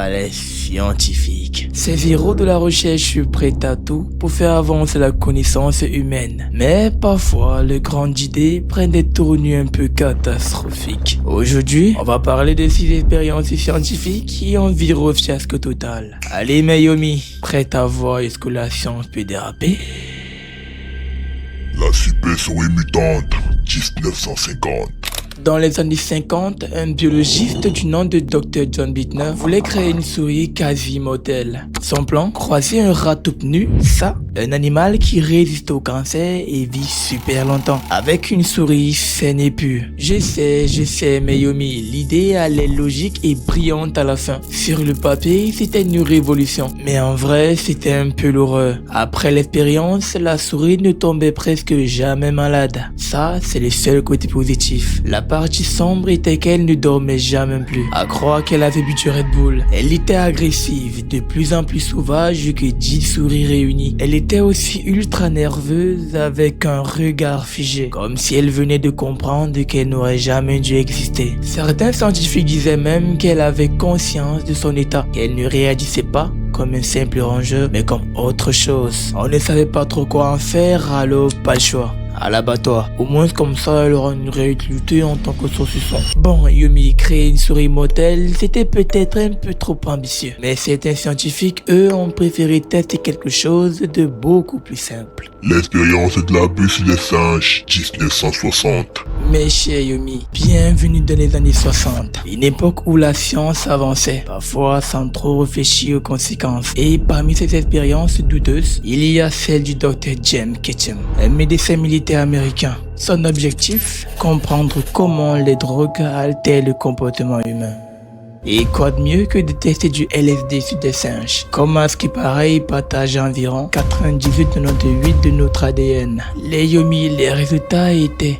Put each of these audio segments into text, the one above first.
les scientifiques. Ces héros de la recherche prêts à tout pour faire avancer la connaissance humaine. Mais parfois, les grandes idées prennent des tournures un peu catastrophiques. Aujourd'hui, on va parler de 6 expériences scientifiques qui ont viré au fiasco total. Allez Mayumi, prête à voir est-ce que la science peut déraper? La super souris mutante, 1950. Dans les années 50, un biologiste du nom de Dr. John Bittner voulait créer une souris quasi immortelle. Son plan, croiser un rat tout nu, ça, un animal qui résiste au cancer et vit super longtemps, avec une souris saine et pure. Je sais, Mayumi, l'idée allait logique et brillante à la fin. Sur le papier, c'était une révolution, mais en vrai, c'était un peu l'horreur. Après l'expérience, la souris ne tombait presque jamais malade. Ça, c'est le seul côté positif. La partie sombre était qu'elle ne dormait jamais plus. À croire qu'elle avait bu du Red Bull. Elle était agressive, de plus en plus sauvage que 10 souris réunies. Elle était aussi ultra nerveuse avec un regard figé, comme si elle venait de comprendre qu'elle n'aurait jamais dû exister. Certains scientifiques disaient même qu'elle avait conscience de son état, qu'elle ne réagissait pas comme un simple rongeur, mais comme autre chose. On ne savait pas trop quoi en faire, alors pas le choix. À l'abattoir. Au moins comme ça, elle aura une réutilité en tant que saucisson. Bon, Yumi, créer une souris immortelle, c'était peut-être un peu trop ambitieux. Mais certains scientifiques, eux, ont préféré tester quelque chose de beaucoup plus simple. L'expérience de la puce des singes, 1960. Mes chers Yumi, bienvenue dans les années 60, une époque où la science avançait, parfois sans trop réfléchir aux conséquences. Et parmi ces expériences douteuses, il y a celle du Dr. James Ketchum, un médecin militaire américain. Son objectif, comprendre comment les drogues altèrent le comportement humain. Et quoi de mieux que de tester du LSD sur des singes? Comme à ce qui paraît, ils partagent environ 98,98 de notre ADN. Les Yumi, les résultats étaient...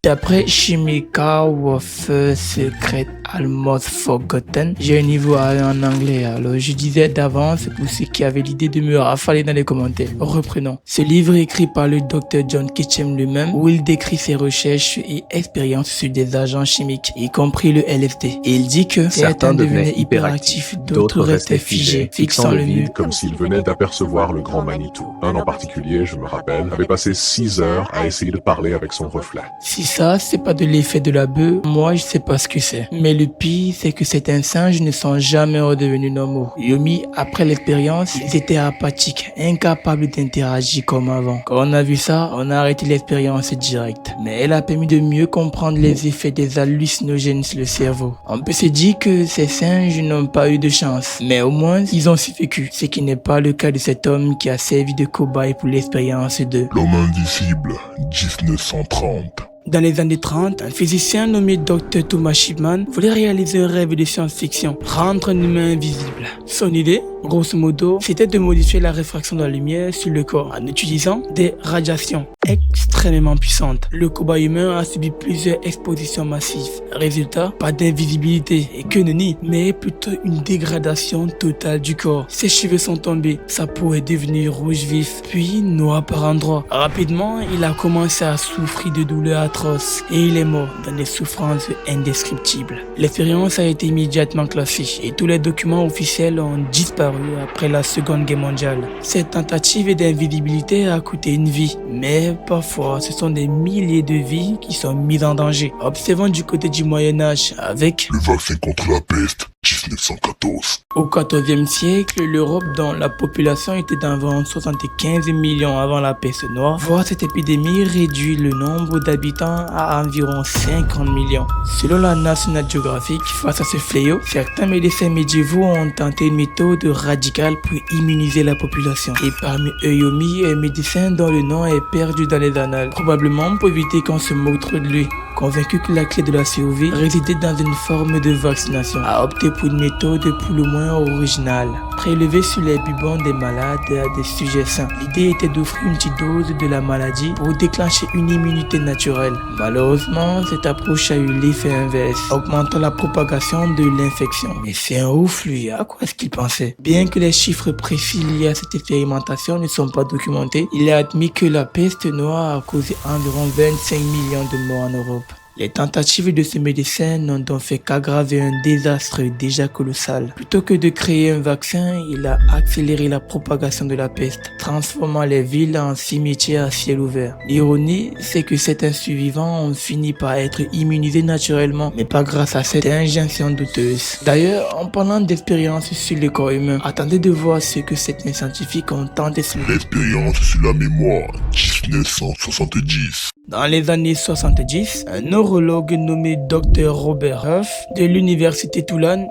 D'après Chemical Warfare Secret Almost Forgotten, j'ai un niveau A1 en anglais, alors je disais d'avance pour ceux qui avaient l'idée de me rafaler dans les commentaires. Reprenons. Ce livre est écrit par le Dr. John Ketchum lui-même, où il décrit ses recherches et expériences sur des agents chimiques, y compris le LSD. Et il dit que certains devenaient hyperactifs, d'autres restaient figés, fixant le vide comme s'ils venaient d'apercevoir le grand Manitou. Un en particulier, je me rappelle, avait passé 6 heures à essayer de parler avec son reflet. Si ça, c'est pas de l'effet de la bœuf, moi je sais pas ce que c'est. Mais le pire, c'est que certains singes ne sont jamais redevenus normaux. Yumi, après l'expérience, ils étaient apathiques, incapables d'interagir comme avant. Quand on a vu ça, on a arrêté l'expérience directe. Mais elle a permis de mieux comprendre les effets des hallucinogènes sur le cerveau. On peut se dire que ces singes n'ont pas eu de chance, mais au moins ils ont survécu. Ce qui n'est pas le cas de cet homme qui a servi de cobaye pour l'expérience de L'homme invisible, 1930. Dans les années 30, un physicien nommé Dr. Thomas Chipman voulait réaliser un rêve de science-fiction, rendre un humain invisible. Son idée, grosso modo, c'était de modifier la réfraction de la lumière sur le corps en utilisant des radiations extrêmement puissantes. Le cobaye humain a subi plusieurs expositions massives. Résultat, pas d'invisibilité et que nenni, mais plutôt une dégradation totale du corps. Ses cheveux sont tombés, sa peau est devenue rouge vif, puis noire par endroits. Rapidement, il a commencé à souffrir de douleurs atroces et il est mort dans des souffrances indescriptibles. L'expérience a été immédiatement classée et tous les documents officiels ont disparu après la Seconde Guerre mondiale. Cette tentative d'invisibilité a coûté une vie, mais parfois ce sont des milliers de vies qui sont mises en danger. Observons du côté du Moyen-Âge avec Le vaccin contre la peste, 1914. Au XIVe siècle, l'Europe dont la population était d'environ 75 millions avant la peste noire, voit cette épidémie réduit le nombre d'habitants à environ 50 millions. Selon la National Geographic, face à ce fléau, certains médecins médiévaux ont tenté une méthode radicale pour immuniser la population. Et parmi eux, Yomi, un médecin dont le nom est perdu dans les annales, probablement pour éviter qu'on se moque trop de lui. Convaincu que la clé de la survie résidait dans une forme de vaccination, a opté pour une méthode pour le moins originale. Prélevée sur les bubons des malades à des sujets sains. L'idée était d'offrir une petite dose de la maladie pour déclencher une immunité naturelle. Malheureusement, cette approche a eu l'effet inverse, augmentant la propagation de l'infection. Mais c'est un ouf lui, à quoi est-ce qu'il pensait? Bien que les chiffres précis liés à cette expérimentation ne sont pas documentés, il est admis que la peste noire a causé environ 25 millions de morts en Europe. Les tentatives de ce médecin n'ont donc fait qu'aggraver un désastre déjà colossal. Plutôt que de créer un vaccin, il a accéléré la propagation de la peste, transformant les villes en cimetières à ciel ouvert. L'ironie, c'est que certains survivants ont fini par être immunisés naturellement, mais pas grâce à cette injonction douteuse. D'ailleurs, en parlant d'expérience sur le corps humain, attendez de voir ce que certains scientifiques ont tenté de L'expérience sur la mémoire, 1970. Dans les années 70, un neurologue nommé Dr Robert Huff de l'université Toulon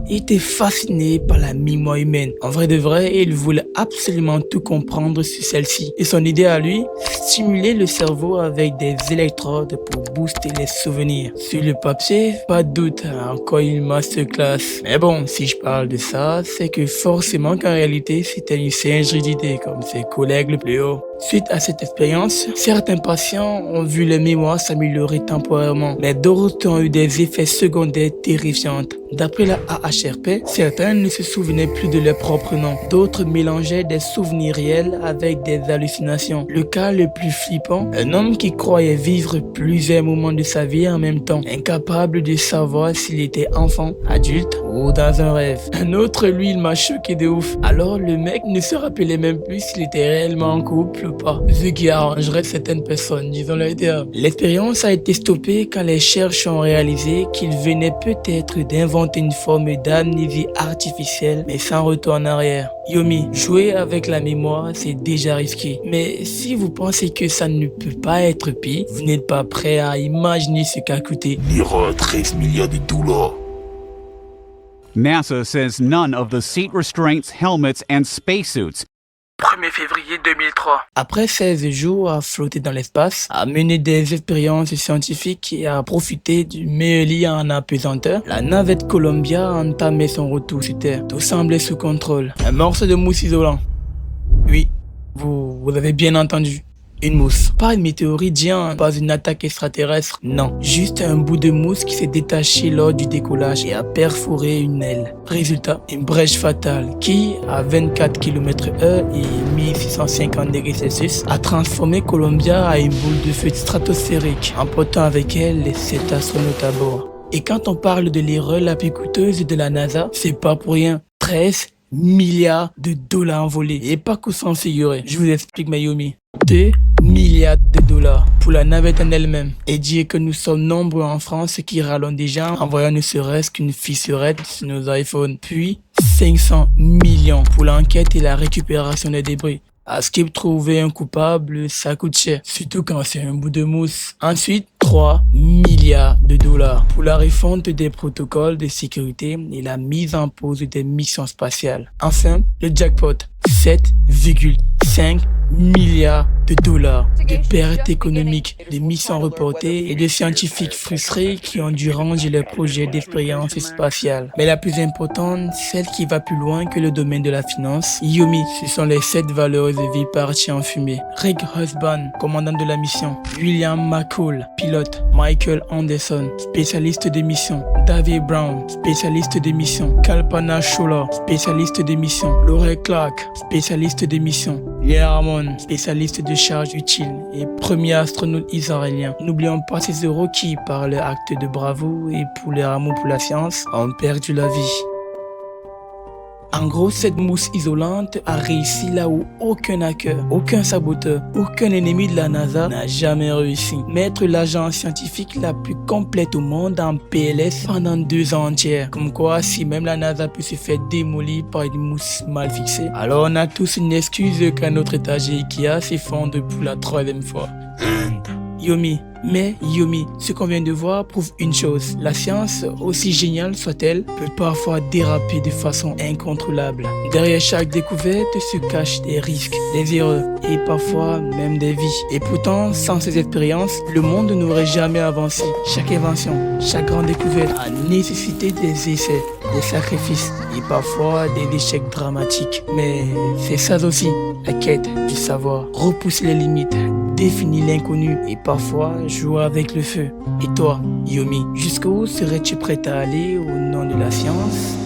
était fasciné par la mémoire humaine. En vrai de vrai, il voulait absolument tout comprendre sur celle-ci. Et son idée à lui, stimuler le cerveau avec des électrodes pour booster les souvenirs. Sur le papier, pas de doute, encore une masterclass. Mais bon, si je parle de ça, c'est que forcément qu'en réalité, c'était une singerie d'idée comme ses collègues le plus haut. Suite à cette expérience, certains patients ont vu leur mémoire s'améliorer temporairement, mais d'autres ont eu des effets secondaires terrifiants. D'après la AHRP, certains ne se souvenaient plus de leur propre nom, d'autres mélangeaient des souvenirs réels avec des hallucinations. Le cas le plus flippant, un homme qui croyait vivre plusieurs moments de sa vie en même temps, incapable de savoir s'il était enfant, adulte ou dans un rêve. Un autre, lui, il m'a choqué de ouf. Alors le mec ne se rappelait même plus s'il était réellement en couple ou pas, ce qui arrangerait certaines personnes, disons le terme. L'expérience a été stoppée quand les chercheurs ont réalisé qu'ils venaient peut-être d'inventer une forme d'amnésie artificielle, mais sans retour en arrière. Yomi, jouer avec la mémoire, c'est déjà risqué. Mais si vous pensez que ça ne peut pas être pire, vous n'êtes pas prêt à imaginer ce qu'a coûté. L'IRA, 13 milliards de dollars. NASA says none of the seat restraints, helmets, and spacesuits 1er février 2003. Après 16 jours à flotter dans l'espace, à mener des expériences scientifiques et à profiter du meilleur lit en apesanteur, la navette Columbia a entamé son retour sur Terre. Tout semblait sous contrôle. Un morceau de mousse isolant. Oui, vous avez bien entendu. Une mousse. Pas une météorite géante, pas une attaque extraterrestre, non. Juste un bout de mousse qui s'est détaché lors du décollage et a perforé une aile. Résultat, une brèche fatale qui, à 24 km/h et 1650 degrés Celsius, a transformé Columbia en une boule de feu stratosphérique, emportant avec elle les 7 astronautes à bord. Et quand on parle de l'erreur la plus coûteuse de la NASA, c'est pas pour rien. 13 milliards de dollars envolés. Et pas qu'au sens figuré. Je vous explique, Mayumi. 2 milliards de dollars pour la navette en elle-même. Et dire que nous sommes nombreux en France qui râlons déjà en voyant ne serait-ce qu'une fissurette sur nos iPhones. Puis 500 millions pour l'enquête et la récupération des débris. À Skip, trouver un coupable, ça coûte cher. Surtout quand c'est un bout de mousse. Ensuite, 3 milliards de dollars pour la refonte des protocoles de sécurité et la mise en pause des missions spatiales. Enfin, le jackpot, 7,5 milliards de dollars de pertes économiques, de missions reportées et de scientifiques frustrés qui ont dû ranger leurs projets d'expérience spatiale. Mais la plus importante, celle qui va plus loin que le domaine de la finance, Yomi, ce sont les 7 valeureuses vies parties en fumée. Rick Husband, commandant de la mission. William McCall, pilote. Michael Anderson, spécialiste de mission. David Brown, spécialiste de mission. Kalpana Chawla, spécialiste de mission. Laurel Clark, spécialiste de mission. Leah Hammond, spécialiste de charge utile et premier astronaute israélien. N'oublions pas ces héros qui, par leur acte de bravoure et pour leur amour pour la science, ont perdu la vie. En gros, cette mousse isolante a réussi là où aucun hacker, aucun saboteur, aucun ennemi de la NASA n'a jamais réussi. Mettre l'agence scientifique la plus complète au monde en PLS pendant 2 ans entiers. Comme quoi, si même la NASA peut se faire démolir par une mousse mal fixée, alors on a tous une excuse qu'un notre étagère Ikea s'effondre pour la 3e fois. Yomi. Mais Yomi, ce qu'on vient de voir prouve une chose. La science, aussi géniale soit-elle, peut parfois déraper de façon incontrôlable. Derrière chaque découverte se cachent des risques, des erreurs et parfois même des vies. Et pourtant, sans ces expériences, le monde n'aurait jamais avancé. Chaque invention, chaque grande découverte a nécessité des essais, des sacrifices et parfois des échecs dramatiques. Mais c'est ça aussi, la quête du savoir. Repousser les limites, définir l'inconnu et parfois jouer avec le feu. Et toi, Yomi, jusqu'où serais-tu prêt à aller au nom de la science?